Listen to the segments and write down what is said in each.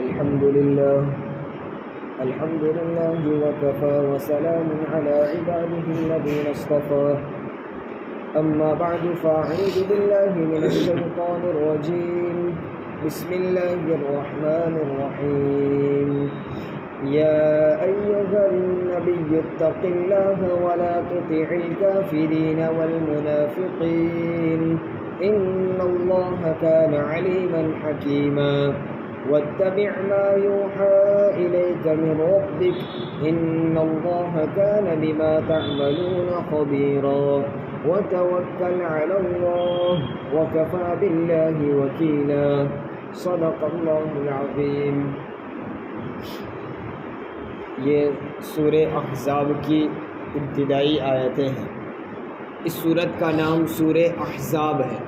الحمد لله وكفى وسلام على عباده الذين اصطفى أما بعد فأعوذ بالله من الشيطان الرجيم بسم الله الرحمن الرحيم يا أيها النبي اتق الله ولا تطع الكافرين والمنافقين إن الله كان عليما حكيما واتبع ما يوحى إليك من ربك إن الله كان بما تعملون خبيرا وتوكل على الله وكفى بالله وكيلا صدق الله العظيم۔ یہ سورہ احزاب کی ابتدائی آیتیں ہیں۔ اس سورت کا نام سورہ احزاب ہے۔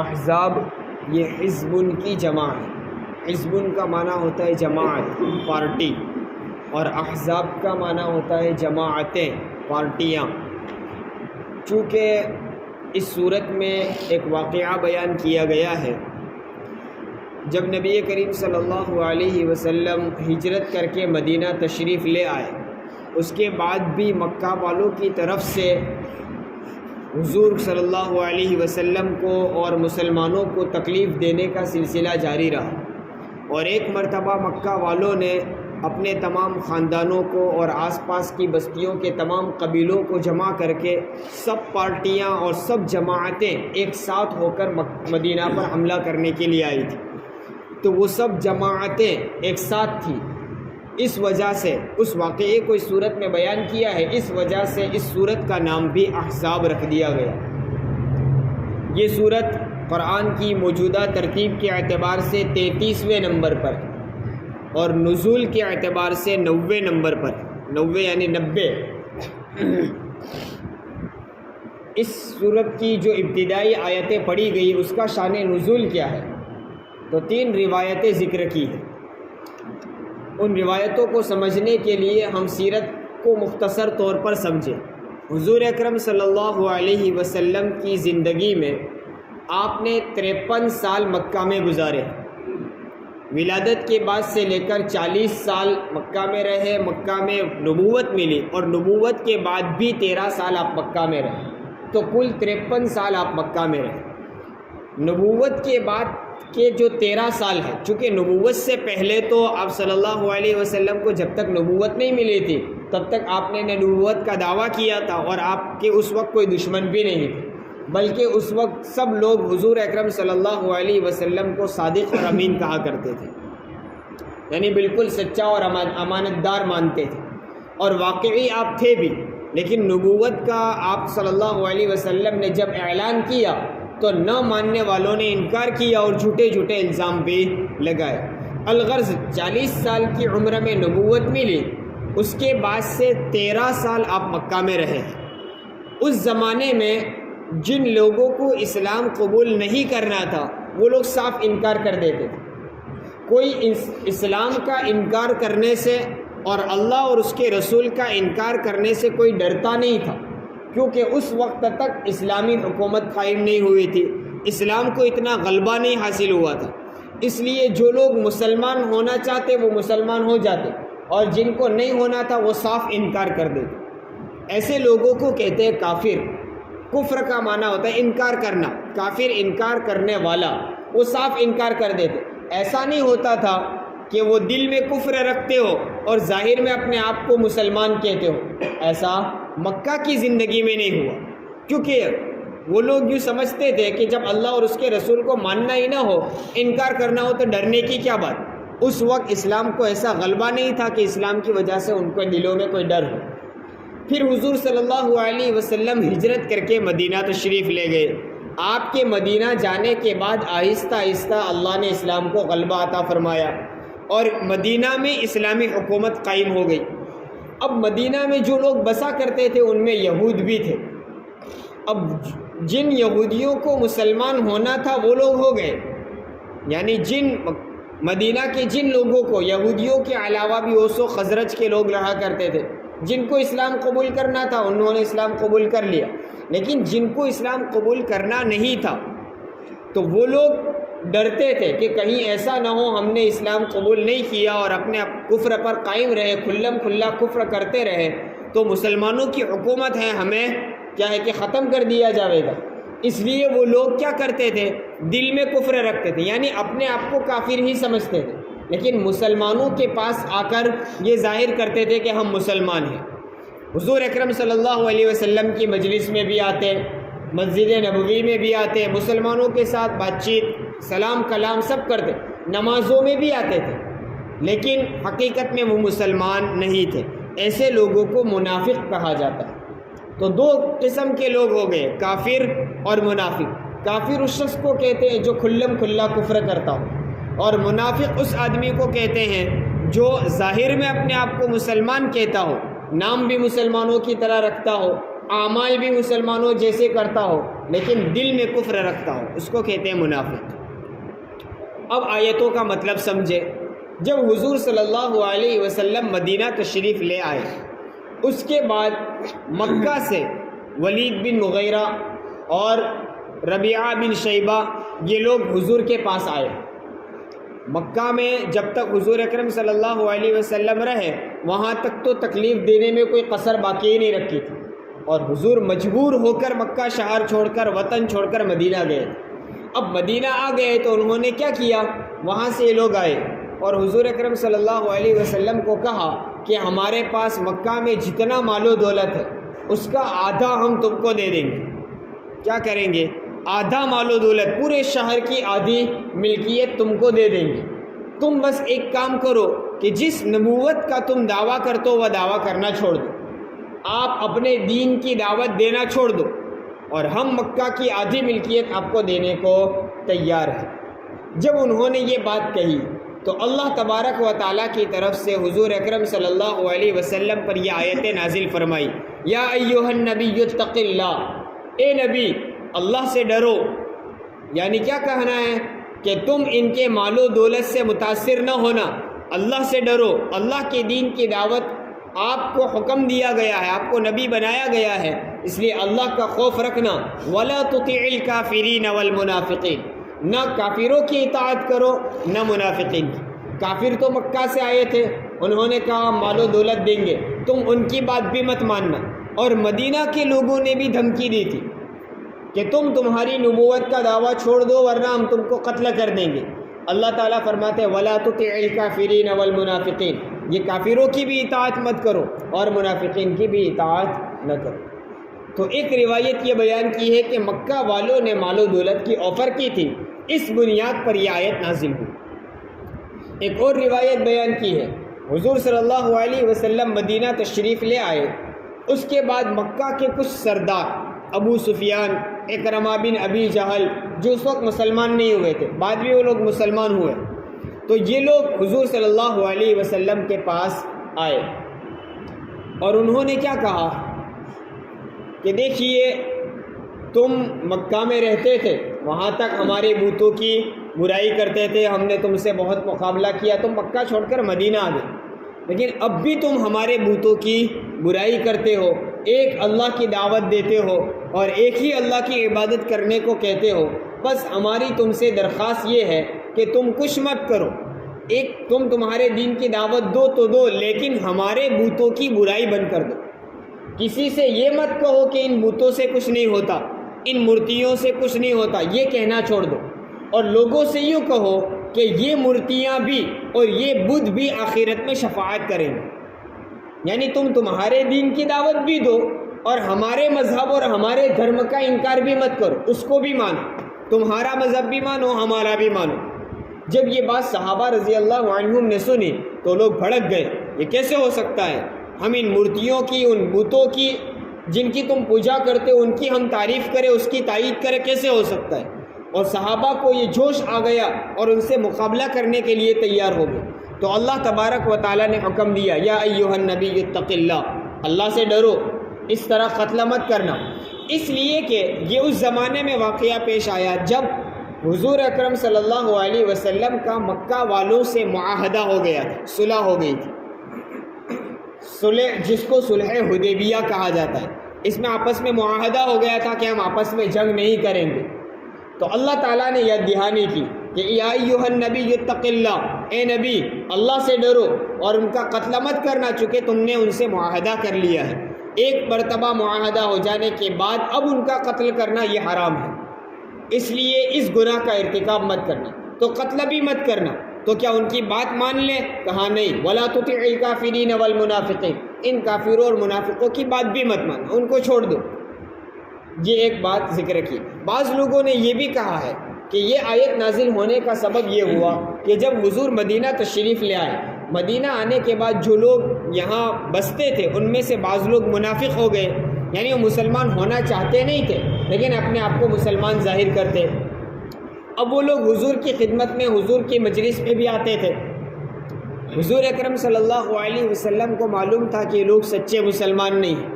احزاب یہ حزب کی جمع ہے۔ حزب کا معنی ہوتا ہے جماعت، پارٹی، اور احزاب کا معنی ہوتا ہے جماعتیں، پارٹیاں۔ چونکہ اس صورت میں ایک واقعہ بیان کیا گیا ہے، جب نبی کریم صلی اللہ علیہ وسلم ہجرت کر کے مدینہ تشریف لے آئے، اس کے بعد بھی مکہ والوں کی طرف سے حضور صلی اللہ علیہ وسلم کو اور مسلمانوں کو تکلیف دینے کا سلسلہ جاری رہا، اور ایک مرتبہ مکہ والوں نے اپنے تمام خاندانوں کو اور آس پاس کی بستیوں کے تمام قبیلوں کو جمع کر کے سب پارٹیاں اور سب جماعتیں ایک ساتھ ہو کر مدینہ پر حملہ کرنے کے لیے آئی تھی۔ تو وہ سب جماعتیں ایک ساتھ تھیں، اس وجہ سے اس واقعے کو اس صورت میں بیان کیا ہے، اس وجہ سے اس صورت کا نام بھی احزاب رکھ دیا گیا۔ یہ صورت قرآن کی موجودہ ترتیب کے اعتبار سے 33ویں نمبر پر اور نزول کے اعتبار سے 90 نمبر پر، 90 یعنی 90۔ اس صورت کی جو ابتدائی آیتیں پڑھی گئی اس کا شان نزول کیا ہے؟ تو 3 روایتیں ذکر کی ہیں۔ ان روایتوں کو سمجھنے کے لیے ہم سیرت کو مختصر طور پر سمجھیں۔ حضور اکرم صلی اللہ علیہ وسلم کی زندگی میں آپ نے 53 سال مکہ میں گزارے۔ ولادت کے بعد سے لے کر 40 سال مکہ میں رہے، مکہ میں نبوت ملی، اور نبوت کے بعد بھی 13 سال آپ مکہ میں رہے، تو کل 53 سال آپ مکہ میں رہے۔ نبوت کے بعد کے جو 13 سال ہے، چونکہ نبوت سے پہلے تو آپ صلی اللہ علیہ وسلم کو جب تک نبوت نہیں ملی تھی تب تک آپ نے نبوت کا دعویٰ کیا تھا، اور آپ کے اس وقت کوئی دشمن بھی نہیں تھے، بلکہ اس وقت سب لوگ حضور اکرم صلی اللہ علیہ وسلم کو صادق اور امین کہا کرتے تھے، یعنی بالکل سچا اور امانت دار مانتے تھے، اور واقعی آپ تھے بھی۔ لیکن نبوت کا آپ صلی اللہ علیہ وسلم نے جب اعلان کیا تو نہ ماننے والوں نے انکار کیا اور جھوٹے جھوٹے الزام بھی لگائے۔ الغرض 40 سال کی عمر میں نبوت ملی، اس کے بعد سے 13 سال آپ مکہ میں رہے ہیں۔ اس زمانے میں جن لوگوں کو اسلام قبول نہیں کرنا تھا وہ لوگ صاف انکار کر دیتے تھے۔ کوئی اسلام کا انکار کرنے سے اور اللہ اور اس کے رسول کا انکار کرنے سے کوئی ڈرتا نہیں تھا، کیونکہ اس وقت تک اسلامی حکومت قائم نہیں ہوئی تھی، اسلام کو اتنا غلبہ نہیں حاصل ہوا تھا، اس لیے جو لوگ مسلمان ہونا چاہتے وہ مسلمان ہو جاتے، اور جن کو نہیں ہونا تھا وہ صاف انکار کر دیتے۔ ایسے لوگوں کو کہتے ہیں کافر۔ کفر کا معنی ہوتا ہے انکار کرنا، کافر انکار کرنے والا، وہ صاف انکار کر دیتے۔ ایسا نہیں ہوتا تھا کہ وہ دل میں کفر رکھتے ہو اور ظاہر میں اپنے آپ کو مسلمان کہتے ہو، ایسا مکہ کی زندگی میں نہیں ہوا، کیونکہ وہ لوگ یوں سمجھتے تھے کہ جب اللہ اور اس کے رسول کو ماننا ہی نہ ہو، انکار کرنا ہو تو ڈرنے کی کیا بات۔ اس وقت اسلام کو ایسا غلبہ نہیں تھا کہ اسلام کی وجہ سے ان کے دلوں میں کوئی ڈر ہو۔ پھر حضور صلی اللہ علیہ وسلم ہجرت کر کے مدینہ تشریف لے گئے۔ آپ کے مدینہ جانے کے بعد آہستہ آہستہ اللہ نے اسلام کو غلبہ عطا فرمایا، اور مدینہ میں اسلامی حکومت قائم ہو گئی۔ اب مدینہ میں جو لوگ بسا کرتے تھے ان میں یہود بھی تھے۔ اب جن یہودیوں کو مسلمان ہونا تھا وہ لوگ ہو گئے، یعنی مدینہ کے جن لوگوں کو، یہودیوں کے علاوہ بھی اوس و خزرج کے لوگ رہا کرتے تھے، جن کو اسلام قبول کرنا تھا انہوں نے اسلام قبول کر لیا، لیکن جن کو اسلام قبول کرنا نہیں تھا تو وہ لوگ ڈرتے تھے کہ کہیں ایسا نہ ہو ہم نے اسلام قبول نہیں کیا اور اپنے کفر پر قائم رہے، کھلم کھلا کفر کرتے رہے تو مسلمانوں کی حکومت ہے، ہمیں کیا ہے کہ ختم کر دیا جائے گا۔ اس لیے وہ لوگ کیا کرتے تھے، دل میں کفر رکھتے تھے، یعنی اپنے آپ کو کافر ہی سمجھتے تھے، لیکن مسلمانوں کے پاس آ کر یہ ظاہر کرتے تھے کہ ہم مسلمان ہیں۔ حضور اکرم صلی اللہ علیہ وسلم کی مجلس میں بھی آتے، مسجد نبوی میں بھی آتے، مسلمانوں کے ساتھ بات چیت سلام کلام سب کرتے، نمازوں میں بھی آتے تھے، لیکن حقیقت میں وہ مسلمان نہیں تھے۔ ایسے لوگوں کو منافق کہا جاتا ہے۔ تو دو قسم کے لوگ ہو گئے، کافر اور منافق۔ کافر اس شخص کو کہتے ہیں جو کھلم کھلا کفر کرتا ہو، اور منافق اس آدمی کو کہتے ہیں جو ظاہر میں اپنے آپ کو مسلمان کہتا ہو، نام بھی مسلمانوں کی طرح رکھتا ہو، اعمال بھی مسلمانوں جیسے کرتا ہو، لیکن دل میں کفر رکھتا ہو، اس کو کہتے ہیں منافق۔ اب آیتوں کا مطلب سمجھے۔ جب حضور صلی اللہ علیہ وسلم مدینہ تشریف لے آئے، اس کے بعد مکہ سے ولید بن مغیرہ اور ربیعہ بن شیبہ یہ لوگ حضور کے پاس آئے۔ مکہ میں جب تک حضور اکرم صلی اللہ علیہ وسلم رہے وہاں تک تو تکلیف دینے میں کوئی قصر باقی ہی نہیں رکھی تھی، اور حضور مجبور ہو کر مکہ شہر چھوڑ کر وطن چھوڑ کر مدینہ گئے۔ اب مدینہ آ گئے تو انہوں نے کیا کیا، وہاں سے یہ لوگ آئے اور حضور اکرم صلی اللہ علیہ وسلم کو کہا کہ ہمارے پاس مکہ میں جتنا مال و دولت ہے اس کا آدھا ہم تم کو دے دیں گے۔ کیا کریں گے؟ آدھا مال و دولت، پورے شہر کی آدھی ملکیت تم کو دے دیں گے، تم بس ایک کام کرو کہ جس نبوت کا تم دعویٰ کرتے ہو وہ دعویٰ کرنا چھوڑ دو، آپ اپنے دین کی دعوت دینا چھوڑ دو، اور ہم مکہ کی آدھی ملکیت آپ کو دینے کو تیار ہیں۔ جب انہوں نے یہ بات کہی تو اللہ تبارک و تعالیٰ کی طرف سے حضور اکرم صلی اللہ علیہ وسلم پر یہ آیت نازل فرمائی، یا ایھا النبی اتق اللہ، اے نبی اللہ سے ڈرو۔ یعنی کیا کہنا ہے کہ تم ان کے مال و دولت سے متاثر نہ ہونا، اللہ سے ڈرو، اللہ کے دین کی دعوت آپ کو حکم دیا گیا ہے، آپ کو نبی بنایا گیا ہے، اس لیے اللہ کا خوف رکھنا۔ وَلَا تُطِعِ الْكَافِرِينَ وَالْمُنَافِقِينَ، نہ کافروں کی اطاعت کرو نہ منافقین کی۔ کافر تو مکہ سے آئے تھے، انہوں نے کہا مال و دولت دیں گے، تم ان کی بات بھی مت ماننا، اور مدینہ کے لوگوں نے بھی دھمکی دی تھی کہ تمہاری نبوت کا دعویٰ چھوڑ دو ورنہ ہم تم کو قتل کر دیں گے۔ اللہ تعالیٰ فرماتے ہیں وَلَا تُطِعِ الْكَافِرِينَ وَالْمُنَافِقِينَ، یہ کافروں کی بھی اطاعت مت کرو اور منافقین کی بھی اطاعت نہ کرو۔ تو ایک روایت یہ بیان کی ہے کہ مکہ والوں نے مال و دولت کی آفر کی تھی، اس بنیاد پر یہ آیت نازل ہوئی۔ ایک اور روایت بیان کی ہے، حضور صلی اللہ علیہ وسلم مدینہ تشریف لے آئے، اس کے بعد مکہ کے کچھ سردار، ابو سفیان، اکرمہ بن ابی جہل، جو اس وقت مسلمان نہیں ہوئے تھے، بعد میں وہ لوگ مسلمان ہوئے، تو یہ لوگ حضور صلی اللہ علیہ وسلم کے پاس آئے اور انہوں نے کیا کہا کہ دیکھیے تم مکہ میں رہتے تھے، وہاں تک ہمارے بتوں کی برائی کرتے تھے، ہم نے تم سے بہت مقابلہ کیا، تم مکہ چھوڑ کر مدینہ آ گئے، لیکن اب بھی تم ہمارے بتوں کی برائی کرتے ہو، ایک اللہ کی دعوت دیتے ہو اور ایک ہی اللہ کی عبادت کرنے کو کہتے ہو، بس ہماری تم سے درخواست یہ ہے کہ تم کچھ مت کرو، ایک تمہارے دین کی دعوت دو تو دو، لیکن ہمارے بتوں کی برائی بند کر دو۔ کسی سے یہ مت کہو کہ ان بتوں سے کچھ نہیں ہوتا، ان مورتیوں سے کچھ نہیں ہوتا، یہ کہنا چھوڑ دو، اور لوگوں سے یوں کہو کہ یہ مورتیاں بھی اور یہ بت بھی آخرت میں شفاعت کریں گے۔ یعنی تمہارے دین کی دعوت بھی دو اور ہمارے مذہب اور ہمارے دھرم کا انکار بھی مت کرو، اس کو بھی مانو، تمہارا مذہب بھی مانو ہمارا بھی مانو۔ جب یہ بات صحابہ رضی اللہ عنہم نے سنی تو لوگ بھڑک گئے، یہ کیسے ہو سکتا ہے، ہم ان مورتیوں کی، ان بتوں کی جن کی تم پوجا کرتے ہو ان کی ہم تعریف کریں، اس کی تائید کریں، کیسے ہو سکتا ہے؟ اور صحابہ کو یہ جوش آ گیا اور ان سے مقابلہ کرنے کے لیے تیار ہو گئے۔ تو اللہ تبارک و تعالیٰ نے حکم دیا، یا ایھا النبی اتق اللہ، اللہ سے ڈرو، اس طرح قتل مت کرنا، اس لیے کہ یہ اس زمانے میں واقعہ پیش آیا جب حضور اکرم صلی اللہ علیہ وسلم کا مکہ والوں سے معاہدہ ہو گیا تھا، صلح ہو گئی تھی، صلح جس کو صلح حدیبیہ کہا جاتا ہے، اس میں آپس میں معاہدہ ہو گیا تھا کہ ہم آپس میں جنگ نہیں کریں گے۔ تو اللہ تعالیٰ نے یاد دہانی کی کہ یا ایھا النبی اتق اللہ، اے نبی اللہ سے ڈرو اور ان کا قتل مت کرنا، چونکہ تم نے ان سے معاہدہ کر لیا ہے، ایک مرتبہ معاہدہ ہو جانے کے بعد اب ان کا قتل کرنا یہ حرام ہے، اس لیے اس گناہ کا ارتکاب مت کرنا، تو قتل بھی مت کرنا۔ تو کیا ان کی بات مان لیں؟ کہا نہیں، ولا تطع الکافرین والمنافقین، ان کافروں اور منافقوں کی بات بھی مت ماننا، ان کو چھوڑ دو۔ یہ ایک بات ذکر کی۔ بعض لوگوں نے یہ بھی کہا ہے کہ یہ آیت نازل ہونے کا سبب یہ ہوا کہ جب حضور مدینہ تشریف لے آئے، مدینہ آنے کے بعد جو لوگ یہاں بستے تھے ان میں سے بعض لوگ منافق ہو گئے، یعنی وہ مسلمان ہونا چاہتے نہیں تھے لیکن اپنے آپ کو مسلمان ظاہر کرتے۔ اب وہ لوگ حضور کی خدمت میں، حضور کی مجلس میں بھی آتے تھے۔ حضور اکرم صلی اللہ علیہ وسلم کو معلوم تھا کہ یہ لوگ سچے مسلمان نہیں ہیں،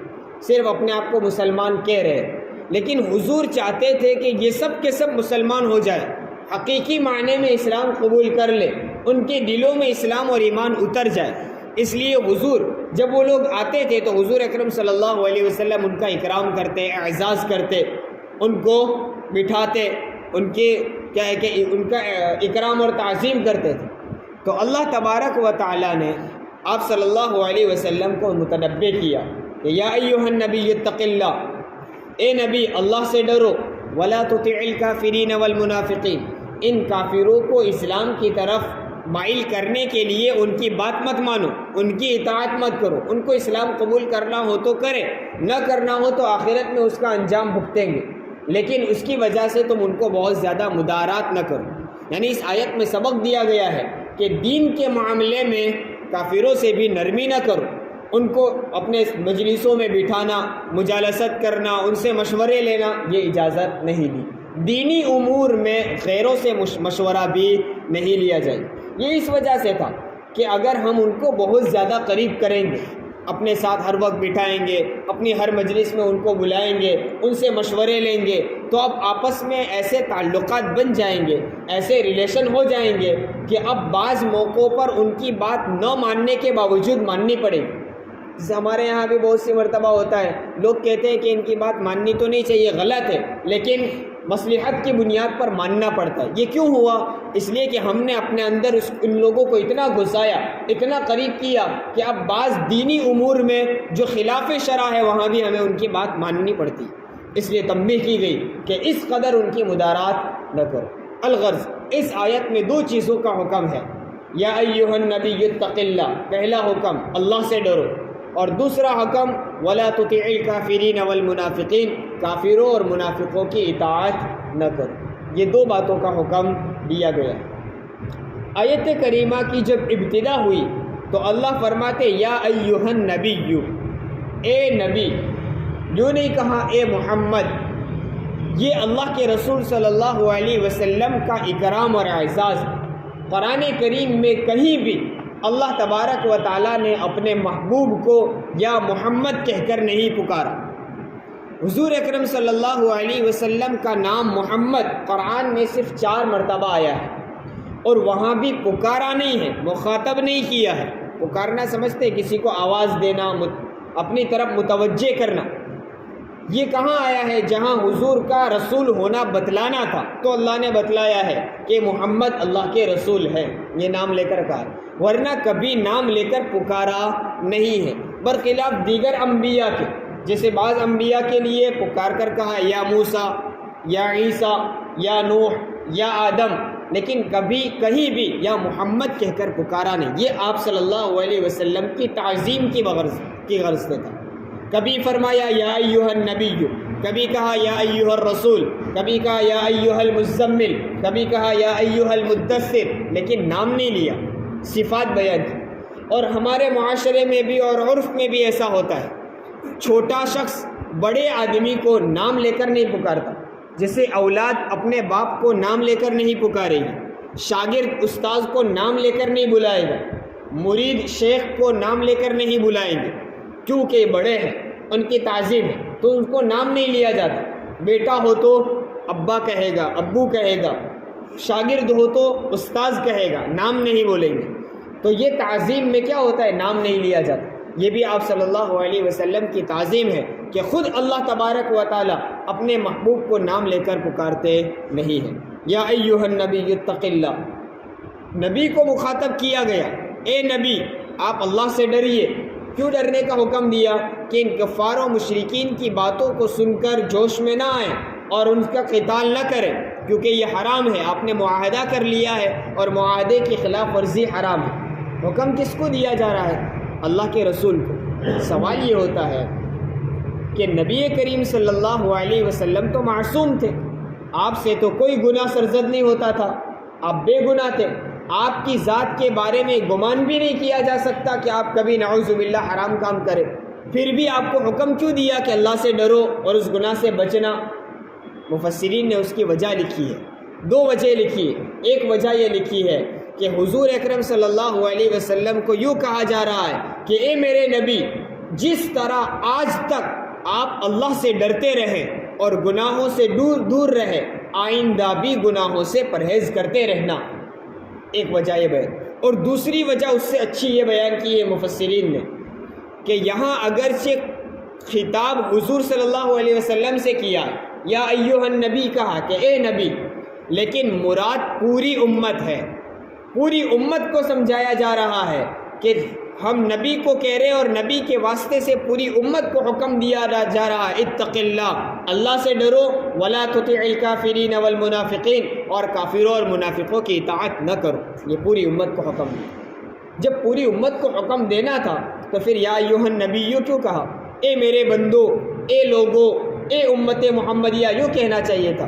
صرف اپنے آپ کو مسلمان کہہ رہے ہیں، لیکن حضور چاہتے تھے کہ یہ سب کے سب مسلمان ہو جائے، حقیقی معنی میں اسلام قبول کر لے، ان کے دلوں میں اسلام اور ایمان اتر جائے۔ اس لیے حضور جب وہ لوگ آتے تھے تو حضور اکرم صلی اللہ علیہ وسلم ان کا اکرام کرتے، اعزاز کرتے، ان کو بٹھاتے، ان کا اکرام اور تعظیم کرتے تھے۔ تو اللہ تبارک و تعالیٰ نے آپ صلی اللہ علیہ وسلم کو متنبہ کیا کہ یا ایھا النبی اتق اللہ، اے نبی اللہ سے ڈرو، ولا تطع الکافرین والمنافقین، ان کافروں کو اسلام کی طرف مائل کرنے کے لیے ان کی بات مت مانو، ان کی اطاعت مت کرو، ان کو اسلام قبول کرنا ہو تو کرے، نہ کرنا ہو تو آخرت میں اس کا انجام بھگتیں گے، لیکن اس کی وجہ سے تم ان کو بہت زیادہ مدارات نہ کرو۔ یعنی اس آیت میں سبق دیا گیا ہے کہ دین کے معاملے میں کافروں سے بھی نرمی نہ کرو، ان کو اپنے مجلسوں میں بٹھانا، مجالست کرنا، ان سے مشورے لینا، یہ اجازت نہیں دی۔ دینی امور میں غیروں سے مشورہ بھی نہیں لیا جائے۔ یہ اس وجہ سے تھا کہ اگر ہم ان کو بہت زیادہ قریب کریں گے، اپنے ساتھ ہر وقت بٹھائیں گے، اپنی ہر مجلس میں ان کو بلائیں گے، ان سے مشورے لیں گے، تو اب آپس میں ایسے تعلقات بن جائیں گے، ایسے ریلیشن ہو جائیں گے کہ اب بعض موقعوں پر ان کی بات نہ ماننے کے باوجود ماننی پڑے گی۔ جیسے ہمارے یہاں بھی بہت سی مرتبہ ہوتا ہے، لوگ کہتے ہیں کہ ان کی بات ماننی تو نہیں چاہیے، غلط ہے، لیکن مصلحت کی بنیاد پر ماننا پڑتا ہے۔ یہ کیوں ہوا؟ اس لیے کہ ہم نے اپنے اندر ان لوگوں کو اتنا گھسایا، اتنا قریب کیا کہ اب بعض دینی امور میں جو خلاف شرع ہے وہاں بھی ہمیں ان کی بات ماننی پڑتی، اس لیے تنبیہ کی گئی کہ اس قدر ان کی مدارات نہ کرو۔ الغرض اس آیت میں دو چیزوں کا حکم ہے، یا ایھا النبی اتق اللہ، پہلا حکم اللہ سے ڈرو، اور دوسرا حکم ولا تطع الکافرین والمنافقین، کافروں اور منافقوں کی اطاعت نہ کرو۔ یہ دو باتوں کا حکم دیا گیا۔ آیت کریمہ کی جب ابتدا ہوئی تو اللہ فرماتے یا ایھا النبی، اے نبی، یوں نہیں کہا اے محمد۔ یہ اللہ کے رسول صلی اللہ علیہ وسلم کا اکرام اور اعزاز۔ قرآن کریم میں کہیں بھی اللہ تبارک و تعالیٰ نے اپنے محبوب کو یا محمد کہہ کر نہیں پکارا۔ حضور اکرم صلی اللہ علیہ وسلم کا نام محمد قرآن میں صرف 4 مرتبہ آیا ہے، اور وہاں بھی پکارا نہیں ہے، مخاطب نہیں کیا ہے۔ پکارنا سمجھتے کسی کو آواز دینا، اپنی طرف متوجہ کرنا۔ یہ کہاں آیا ہے؟ جہاں حضور کا رسول ہونا بتلانا تھا تو اللہ نے بتلایا ہے کہ محمد اللہ کے رسول ہے، یہ نام لے کر کہا، ورنہ کبھی نام لے کر پکارا نہیں ہے، برخلاف دیگر انبیاء کے، جیسے بعض انبیاء کے لیے پکار کر کہا یا موسیٰ، یا عیسیٰ، یا نوح، یا آدم، لیکن کبھی کہیں بھی یا محمد کہہ کر پکارا نہیں۔ یہ آپ صلی اللہ علیہ وسلم کی تعظیم کی غرض سے تھا۔ کبھی فرمایا یا ایھا النبی، کبھی کہا یا ایھا الرسول، کبھی کہا یا ایھا المزمل، کبھی کہا یا ایھا المدثر، لیکن نام نہیں لیا، صفات بیان کی۔ اور ہمارے معاشرے میں بھی اور عرف میں بھی ایسا ہوتا ہے، چھوٹا شخص بڑے آدمی کو نام لے کر نہیں پکارتا، جیسے اولاد اپنے باپ کو نام لے کر نہیں پکارے گی، شاگرد استاذ کو نام لے کر نہیں بلائے گا، مرید شیخ کو نام لے کر نہیں بلائیں گے، کیونکہ بڑے ہیں، ان کی تعظیم ہے تو ان کو نام نہیں لیا جاتا۔ بیٹا ہو تو ابا کہے گا، ابو کہے گا، شاگرد ہو تو استاذ کہے گا، نام نہیں بولیں گے۔ تو یہ تعظیم میں کیا ہوتا ہے؟ نام نہیں لیا جاتا۔ یہ بھی آپ صلی اللہ علیہ وسلم کی تعظیم ہے کہ خود اللہ تبارک و تعالی اپنے محبوب کو نام لے کر پکارتے نہیں ہیں۔ یا ایھا النبی اتق اللہ، نبی کو مخاطب کیا گیا، اے نبی آپ اللہ سے ڈریے۔ کیوں ڈرنے کا حکم دیا؟ کہ ان کفار و مشرکین کی باتوں کو سن کر جوش میں نہ آئیں اور ان کا قتال نہ کریں، کیونکہ یہ حرام ہے، آپ نے معاہدہ کر لیا ہے اور معاہدے کی خلاف ورزی حرام ہے۔ حکم کس کو دیا جا رہا ہے؟ اللہ کے رسول کو۔ سوال یہ ہوتا ہے کہ نبی کریم صلی اللہ علیہ وسلم تو معصوم تھے، آپ سے تو کوئی گناہ سرزد نہیں ہوتا تھا، آپ بے گناہ تھے، آپ کی ذات کے بارے میں گمان بھی نہیں کیا جا سکتا کہ آپ کبھی نعوذ باللہ حرام کام کریں، پھر بھی آپ کو حکم کیوں دیا کہ اللہ سے ڈرو اور اس گناہ سے بچنا؟ مفسرین نے اس کی وجہ لکھی ہے، دو وجہ لکھی ہے۔ ایک وجہ یہ لکھی ہے کہ حضور اکرم صلی اللہ علیہ وسلم کو یوں کہا جا رہا ہے کہ اے میرے نبی، جس طرح آج تک آپ اللہ سے ڈرتے رہے اور گناہوں سے دور رہے، آئندہ بھی گناہوں سے پرہیز کرتے رہنا۔ ایک وجہ یہ بیان، اور دوسری وجہ اس سے اچھی یہ بیان کی ہے مفسرین نے کہ یہاں اگرچہ خطاب حضور صلی اللہ علیہ وسلم سے کیا، یا ایھا النبی کہا کہ اے نبی، لیکن مراد پوری امت ہے، پوری امت کو سمجھایا جا رہا ہے کہ ہم نبی کو کہہ رہے اور نبی کے واسطے سے پوری امت کو حکم دیا جا رہا ہے اتق اللہ، اللہ سے ڈرو، ولا تطع الکافرین والمنافقین، اور کافروں اور منافقوں کی اطاعت نہ کرو۔ یہ پوری امت کو حکم دیا۔ جب پوری امت کو حکم دینا تھا تو پھر یا ایھا النبی کیوں کہا؟ اے میرے بندو، اے لوگو، اے امت محمدیہ، یوں کہنا چاہیے تھا۔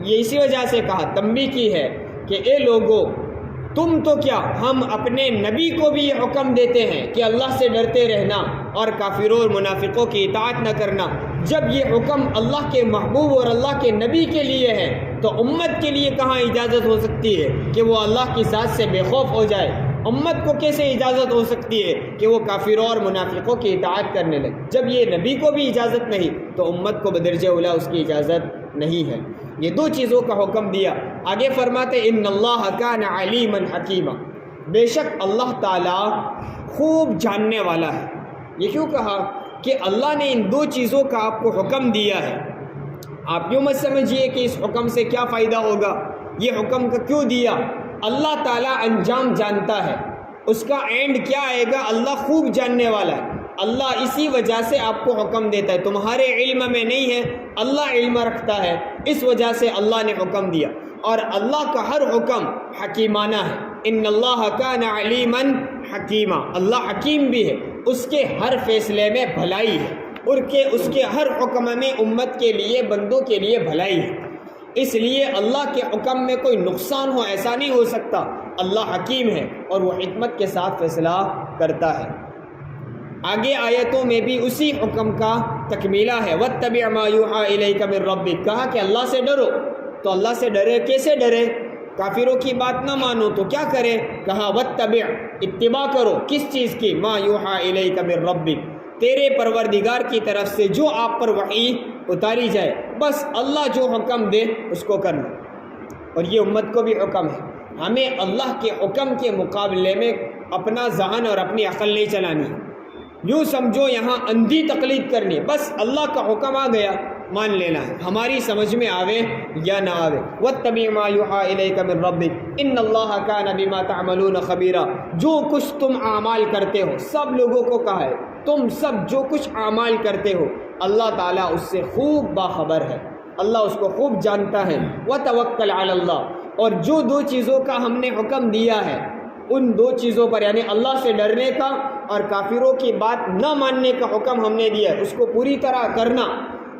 یہ اسی وجہ سے کہا، تنبیہ کی ہے کہ اے لوگو، تم تو کیا، ہم اپنے نبی کو بھی یہ حکم دیتے ہیں کہ اللہ سے ڈرتے رہنا اور کافروں اور منافقوں کی اطاعت نہ کرنا۔ جب یہ حکم اللہ کے محبوب اور اللہ کے نبی کے لیے ہے تو امت کے لیے کہاں اجازت ہو سکتی ہے کہ وہ اللہ کی ذات سے بے خوف ہو جائے؟ امت کو کیسے اجازت ہو سکتی ہے کہ وہ کافروں اور منافقوں کی اطاعت کرنے لگے؟ جب یہ نبی کو بھی اجازت نہیں تو امت کو بدرجہ اولیٰ اس کی اجازت نہیں ہے۔ یہ دو چیزوں کا حکم دیا۔ آگے فرماتے ان اللہ کان علیما حکیما، بے شک اللہ تعالیٰ خوب جاننے والا ہے۔ یہ کیوں کہا کہ اللہ نے ان دو چیزوں کا آپ کو حکم دیا ہے؟ آپ یوں مت سمجھیے کہ اس حکم سے کیا فائدہ ہوگا، یہ حکم کا کیوں دیا؟ اللہ تعالیٰ انجام جانتا ہے، اس کا اینڈ کیا آئے گا اللہ خوب جاننے والا ہے۔ اللہ اسی وجہ سے آپ کو حکم دیتا ہے، تمہارے علم میں نہیں ہے، اللہ علم رکھتا ہے، اس وجہ سے اللہ نے حکم دیا۔ اور اللہ کا ہر حکم حکیمانہ ہے۔ ان اللہ کان علیما حکیما، اللہ حکیم بھی ہے، اس کے ہر فیصلے میں بھلائی ہے، اور کہ اس کے ہر حکم میں امت کے لیے، بندوں کے لیے بھلائی ہے۔ اس لیے اللہ کے حکم میں کوئی نقصان ہو ایسا نہیں ہو سکتا۔ اللہ حکیم ہے اور وہ حکمت کے ساتھ فیصلہ کرتا ہے۔ آگے آیتوں میں بھی اسی حکم کا تکمیلہ ہے، واتبع ما یوحی الیک من ربک، کہا کہ اللہ سے ڈرو، تو اللہ سے ڈرے، کیسے ڈرے؟ کافروں کی بات نہ مانو تو کیا کرے؟ کہا واتبع، اتباع کرو، کس چیز کی؟ ما یوحی الیک من ربک، تیرے پروردگار کی طرف سے جو آپ پر وحی اتاری جائے، بس اللہ جو حکم دے اس کو کرنا۔ اور یہ امت کو بھی حکم ہے، ہمیں اللہ کے حکم کے مقابلے میں اپنا ذہن اور اپنی عقل نہیں چلانی، یوں سمجھو یہاں اندھی تقلید کرنی، بس اللہ کا حکم آ گیا مان لینا ہے، ہماری سمجھ میں آوے یا نہ آوے۔ واتبع ما یوحی الیک من ربک ان اللہ کان بما تعملون خبیرا، جو کچھ تم اعمال کرتے ہو، سب لوگوں کو کہا ہے تم سب جو کچھ اعمال کرتے ہو اللہ تعالیٰ اس سے خوب باخبر ہے، اللہ اس کو خوب جانتا ہے۔ وتوکل علی اللہ، اور جو دو چیزوں کا ہم نے حکم دیا ہے ان دو چیزوں پر، یعنی اللہ سے ڈرنے کا اور کافروں کی بات نہ ماننے کا حکم ہم نے دیا ہے، اس کو پوری طرح کرنا،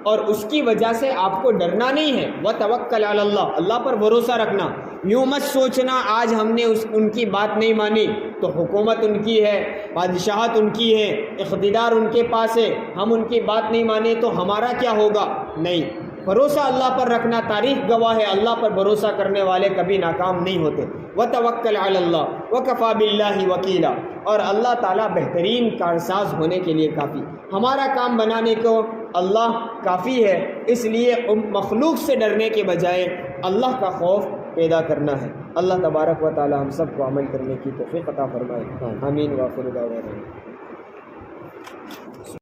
اور اس کی وجہ سے آپ کو ڈرنا نہیں ہے۔ وتوکل علی اللہ، اللہ پر بھروسہ رکھنا، یوں مت سوچنا آج ہم نے ان کی بات نہیں مانی تو حکومت ان کی ہے، بادشاہت ان کی ہے، اقتدار ان کے پاس ہے، ہم ان کی بات نہیں مانے تو ہمارا کیا ہوگا؟ نہیں، بھروسہ اللہ پر رکھنا، تاریخ گواہ ہے اللہ پر بھروسہ کرنے والے کبھی ناکام نہیں ہوتے۔ وتوکل علی اللہ وکفیٰ باللہ وکیلا، اور اللہ تعالیٰ بہترین کارساز ہونے کے لیے کافی، ہمارا کام بنانے کو اللہ کافی ہے، اس لیے مخلوق سے ڈرنے کے بجائے اللہ کا خوف پیدا کرنا ہے۔ اللہ تبارک و تعالی ہم سب کو عمل کرنے کی توفیق عطا فرمائے، آمین۔ وآخر دعوانا